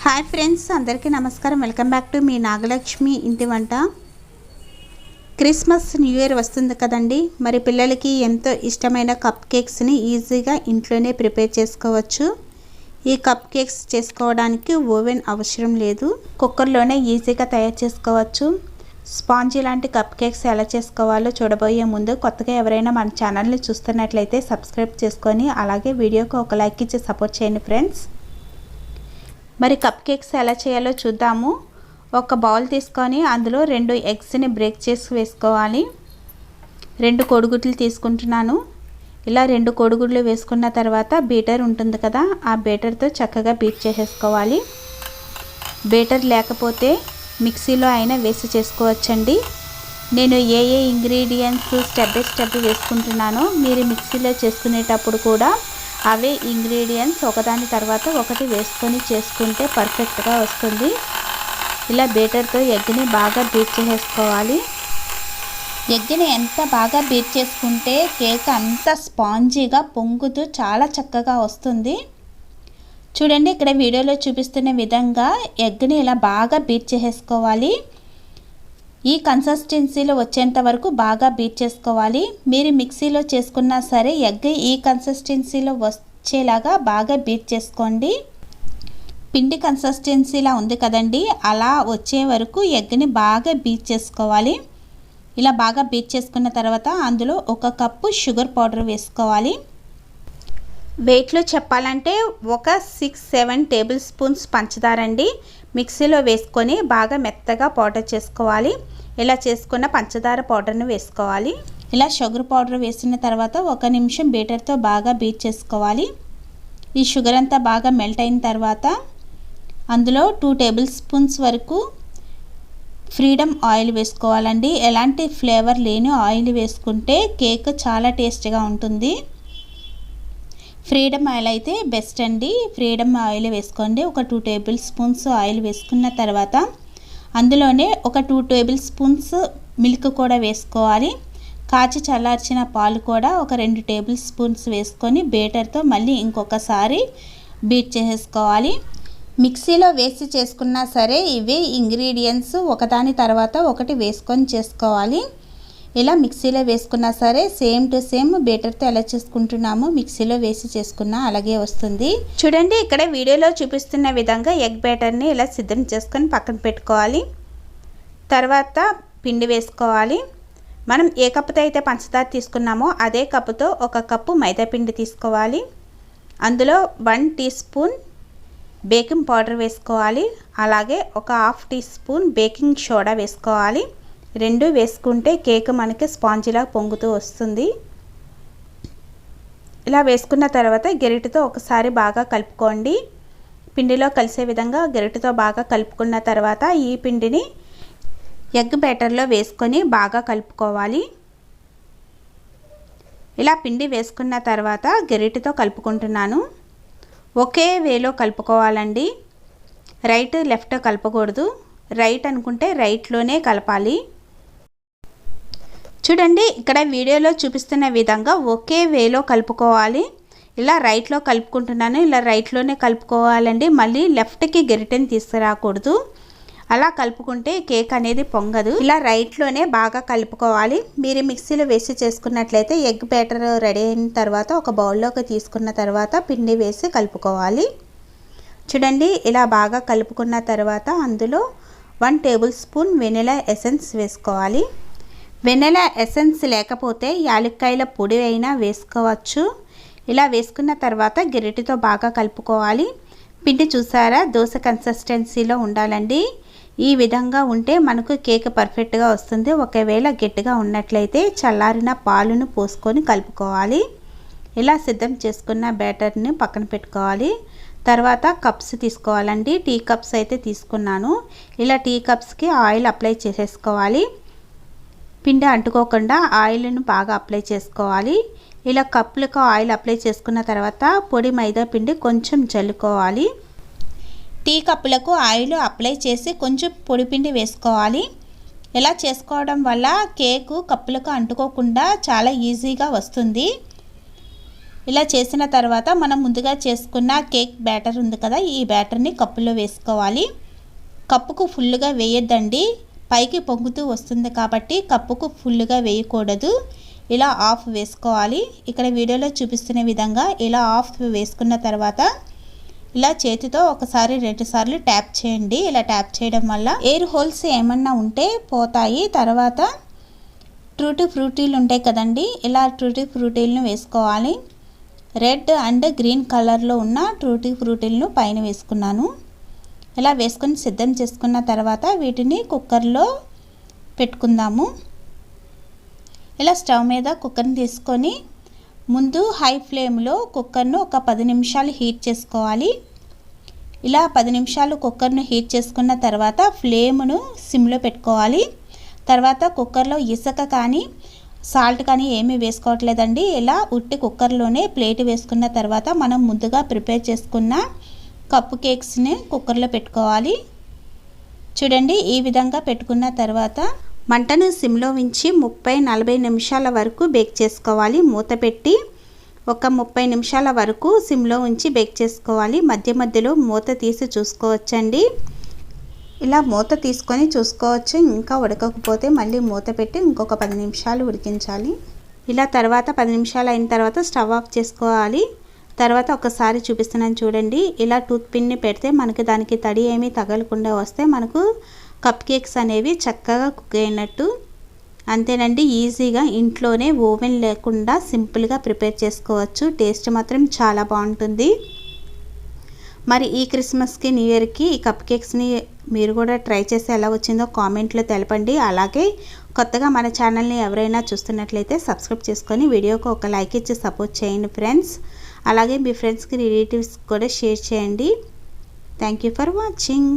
Hi friends, అందరికీ నమస్కారం. Welcome back to me Nagalakshmi ఇంటి వంట. క్రిస్మస్ న్యూ ఇయర్ వస్తుంది కదండి. మరి పిల్లలకి ఎంతో ఇష్టమైన కప్ కేక్స్ని ఈజీగా ఇంట్లోనే ప్రిపేర్ చేసుకోవచ్చు. ఈ కప్ కేక్స్ చేసుకోవడానికి ఓవెన్ అవసరం లేదు, కుక్కర్లోనే ఈజీగా తయారు చేసుకోవచ్చు. స్పాంజీ లాంటి కప్ కేక్స్ ఎలా చేసుకోవాలో చూడబోయే ముందు కొత్తగా ఎవరైనా మన ఛానల్ని చూస్తున్నట్లయితే సబ్స్క్రైబ్ చేసుకొని అలాగే వీడియోకి ఒక లైక్ ఇచ్చి సపోర్ట్ చేయండి ఫ్రెండ్స్. మరి కప్ కేక్స్ ఎలా చేయాలో చూద్దాము. ఒక బౌల్ తీసుకొని అందులో 2 ఎగ్స్ని బ్రేక్ చేసి వేసుకోవాలి. 2 కోడిగుడ్లు తీసుకుంటున్నాను. ఇలా 2 కోడిగుడ్లు వేసుకున్న తర్వాత బీటర్ ఉంటుంది కదా, ఆ బీటర్తో చక్కగా బీట్ చేసేసుకోవాలి. బీటర్ లేకపోతే మిక్సీలో అయినా వేసి చేసుకోవచ్చండి. నేను ఏ ఇంగ్రీడియంట్స్ స్టెప్ బై స్టెప్ వేసుకుంటున్నానో మీరు మిక్సీలో చేసుకునేటప్పుడు కూడా అవే ఇంగ్రీడియంట్స్ ఒకదాని తర్వాత ఒకటి వేసుకొని చేసుకుంటే పర్ఫెక్ట్గా వస్తుంది. ఇలా బీటర్తో ఎగ్ని బాగా బీట్ చేసేసుకోవాలి. ఎగ్ని ఎంత బాగా బీట్ చేసుకుంటే కేక్ అంత స్పాంజీగా పొంగుతూ చాలా చక్కగా వస్తుంది. చూడండి, ఇక్కడ వీడియోలో చూపిస్తున్న విధంగా ఎగ్ని ఇలా బాగా బీట్ చేసేసుకోవాలి. ఈ కన్సిస్టెన్సీలో వచ్చేంత వరకు బాగా బీట్ చేసుకోవాలి. మీరు మిక్సీలో చేసుకున్నా సరే ఎగ్ ఈ కన్సిస్టెన్సీలో వచ్చేలాగా బాగా బీట్ చేసుకోండి. పిండి కన్సిస్టెన్సీలా ఉంది కదండి, అలా వచ్చే వరకు ఎగ్ని బాగా బీట్ చేసుకోవాలి. ఇలా బాగా బీట్ చేసుకున్న తర్వాత అందులో 1 కప్పు షుగర్ పౌడర్ వేసుకోవాలి. వెయిట్లో చెప్పాలంటే ఒక 6-7 టేబుల్ స్పూన్స్ పంచదార అండి. మిక్సీలో వేసుకొని బాగా మెత్తగా పౌడర్ చేసుకోవాలి. ఇలా చేసుకున్న పంచదార పౌడర్ని వేసుకోవాలి. ఇలా షుగర్ పౌడర్ వేసిన తర్వాత 1 నిమిషం బీటర్తో బాగా బీట్ చేసుకోవాలి. ఈ షుగర్ అంతా బాగా మెల్ట్ అయిన తర్వాత అందులో 2 టేబుల్ స్పూన్స్ వరకు ఫ్రీడమ్ ఆయిల్ వేసుకోవాలండి. ఎలాంటి ఫ్లేవర్ లేని ఆయిల్ వేసుకుంటే కేక్ చాలా టేస్ట్గా ఉంటుంది. ఫ్రీడమ్ ఆయిల్ అయితే బెస్ట్ అండి. ఫ్రీడమ్ ఆయిల్ వేసుకోండి. ఒక 2 టేబుల్ స్పూన్స్ ఆయిల్ వేసుకున్న తర్వాత అందులోనే ఒక 2 టేబుల్ స్పూన్స్ మిల్క్ కూడా వేసుకోవాలి. కాచి చల్లార్చిన పాలు కూడా ఒక 2 టేబుల్ స్పూన్స్ వేసుకొని బీటర్తో మళ్ళీ ఇంకొకసారి బీట్ చేసేసుకోవాలి. మిక్సీలో వేసి చేసుకున్నా సరే ఇవే ఇంగ్రీడియంట్స్ ఒకదాని తర్వాత ఒకటి వేసుకొని చేసుకోవాలి. ఇలా మిక్సీలో వేసుకున్నా సరే సేమ్ టు సేమ్ బీటర్తో ఎలా చేసుకుంటున్నామో మిక్సీలో వేసి చేసుకున్నా అలాగే వస్తుంది. చూడండి, ఇక్కడ వీడియోలో చూపిస్తున్న విధంగా ఎగ్ బ్యాటర్ని ఇలా సిద్ధం చేసుకొని పక్కన పెట్టుకోవాలి. తర్వాత పిండి వేసుకోవాలి. మనం ఏ కప్పుతో అయితే పంచదార తీసుకున్నామో అదే కప్పుతో 1 కప్పు మైదా పిండి తీసుకోవాలి. అందులో 1 టీ స్పూన్ బేకింగ్ పౌడర్ వేసుకోవాలి. అలాగే ఒక 1/2 టీ స్పూన్ బేకింగ్ సోడా వేసుకోవాలి. 2 వేసుకుంటే కేక్ మనకి స్పాంజిలా పొంగుతూ వస్తుంది. ఇలా వేసుకున్న తర్వాత గరిటెతో ఒకసారి బాగా కలుపుకోండి. పిండిలో కలిసే విధంగా గరిటెతో బాగా కలుపుకున్న తర్వాత ఈ పిండిని ఎగ్ బ్యాటర్లో వేసుకొని బాగా కలుపుకోవాలి. ఇలా పిండి వేసుకున్న తర్వాత గరిటెతో కలుపుకుంటున్నాను. ఒకే వేలో కలుపుకోవాలండి. రైట్ లెఫ్ట్ కలపకూడదు. రైట్ అనుకుంటే రైట్లోనే కలపాలి. చూడండి, ఇక్కడ వీడియోలో చూపిస్తున్న విధంగా ఒకే వేలో కలుపుకోవాలి. ఇలా రైట్లో కలుపుకుంటున్నాను. ఇలా రైట్లోనే కలుపుకోవాలండి. మళ్ళీ లెఫ్ట్కి గరిటెని తీసుకురాకూడదు. అలా కలుపుకుంటే కేక్ అనేది పొంగదు. ఇలా రైట్లోనే బాగా కలుపుకోవాలి. మీరు మిక్సీలో వేసి చేసుకున్నట్లయితే ఎగ్ బ్యాటర్ రెడీ అయిన తర్వాత ఒక బౌల్లోకి తీసుకున్న తర్వాత పిండి వేసి కలుపుకోవాలి. చూడండి, ఇలా బాగా కలుపుకున్న తర్వాత అందులో 1 టేబుల్ స్పూన్ వెనిలా ఎసెన్స్ వేసుకోవాలి. వెనిలా ఎసెన్స్ లేకపోతే యాలక్కాయల పొడి అయినా వేసుకోవచ్చు. ఇలా వేసుకున్న తర్వాత గరిటెతో బాగా కలుపుకోవాలి. పిండి చూసారా, దోశ కన్సిస్టెన్సీలో ఉండాలండి. ఈ విధంగా ఉంటే మనకు కేక్ పర్ఫెక్ట్గా వస్తుంది. ఒకవేళ గట్టిగా ఉన్నట్లయితే చల్లారిన పాలును పోసుకొని కలుపుకోవాలి. ఇలా సిద్ధం చేసుకున్న బ్యాటర్ని పక్కన పెట్టుకోవాలి. తర్వాత కప్స్ తీసుకోవాలండి. టీ కప్స్ అయితే తీసుకున్నాను. ఇలా టీ కప్స్కి ఆయిల్ అప్లై చేసేసుకోవాలి. పిండి అంటుకోకుండా ఆయిల్ను బాగా అప్లై చేసుకోవాలి. ఇలా కప్పులకు ఆయిల్ అప్లై చేసుకున్న తర్వాత పొడి మైదా పిండి కొంచెం జల్లుకోవాలి. టీ కప్పులకు ఆయిల్ అప్లై చేసి కొంచెం పొడి పిండి వేసుకోవాలి. ఇలా చేసుకోవడం వల్ల కేకు కప్పులకు అంటుకోకుండా చాలా ఈజీగా వస్తుంది. ఇలా చేసిన తర్వాత మనం ముందుగా చేసుకున్న కేక్ బ్యాటర్ ఉంది కదా, ఈ బ్యాటర్ని కప్పులో వేసుకోవాలి. కప్పుకు ఫుల్గా వేయొద్దండి, పైకి పొంగుతూ వస్తుంది కాబట్టి కప్పుకు ఫుల్గా వేయకూడదు. ఇలా హాఫ్ వేసుకోవాలి. ఇక్కడ వీడియోలో చూపిస్తున్న విధంగా ఇలా హాఫ్ వేసుకున్న తర్వాత ఇలా చేతితో ఒకసారి 2 సార్లు ట్యాప్ చేయండి. ఇలా ట్యాప్ చేయడం వల్ల ఎయిర్ హోల్స్ ఏమన్నా ఉంటే పోతాయి. తర్వాత ట్రూటీ ఫ్రూటీలు ఉంటాయి కదండి, ఇలా ట్రూటీ ఫ్రూటీలను వేసుకోవాలి. రెడ్ అండ్ గ్రీన్ కలర్లో ఉన్న ట్రూటీ ఫ్రూటీలను పైన వేసుకున్నాను. ఇలా వేసుకొని సిద్ధం చేసుకున్న తర్వాత వీటిని కుక్కర్లో పెట్టుకుందాము. ఇలా స్టవ్ మీద కుక్కర్ని తీసుకొని ముందు హై ఫ్లేమ్లో కుక్కర్ను ఒక 10 నిమిషాలు హీట్ చేసుకోవాలి. ఇలా 10 నిమిషాలు కుక్కర్ను హీట్ చేసుకున్న తర్వాత ఫ్లేమ్ను సిమ్లో పెట్టుకోవాలి. తర్వాత కుక్కర్లో ఇసుక కానీ సాల్ట్ కానీ ఏమీ వేసుకోవట్లేదండి. ఇలా ఉట్టి కుక్కర్లోనే ప్లేట్ వేసుకున్న తర్వాత మనం ముందుగా ప్రిపేర్ చేసుకున్న కప్ కేక్స్ని కుక్కర్లో పెట్టుకోవాలి. చూడండి, ఈ విధంగా పెట్టుకున్న తర్వాత మంటను సిమ్లో ఉంచి 30-40 నిమిషాల వరకు బేక్ చేసుకోవాలి. మూత పెట్టి ఒక 30 నిమిషాల వరకు సిమ్లో ఉంచి బేక్ చేసుకోవాలి. మధ్య మధ్యలో మూత తీసి చూసుకోవచ్చండి. ఇలా మూత తీసుకొని చూసుకోవచ్చు. ఇంకా ఉడకకపోతే మళ్ళీ మూత పెట్టి ఇంకొక 10 నిమిషాలు ఉడికించాలి. ఇలా తర్వాత 10 నిమిషాలు అయిన తర్వాత స్టవ్ ఆఫ్ చేసుకోవాలి. తర్వాత ఒకసారి చూపిస్తున్నాను చూడండి. ఇలా టూత్ పిన్ని పెడితే మనకి దానికి తడి ఏమీ తగలకుండా వస్తే మనకు కప్ కేక్స్ అనేవి చక్కగా కుక్ అయినట్టు. అంతేనండి, ఈజీగా ఇంట్లోనే ఓవెన్ లేకుండా సింపుల్గా ప్రిపేర్ చేసుకోవచ్చు. టేస్ట్ మాత్రం చాలా బాగుంటుంది. మరి ఈ క్రిస్మస్కి న్యూ ఇయర్కి ఈ కప్ కేక్స్ని మీరు కూడా ట్రై చేసి ఎలా వచ్చిందో కామెంట్లో తెలపండి. అలాగే కొత్తగా మన ఛానల్ని ఎవరైనా చూస్తున్నట్లయితే సబ్స్క్రైబ్ చేసుకొని వీడియోకి ఒక లైక్ ఇచ్చి సపోర్ట్ చేయండి ఫ్రెండ్స్. అలాగే మీ ఫ్రెండ్స్కి రిలేటివ్స్ కూడా షేర్ చేయండి. Thank you for watching.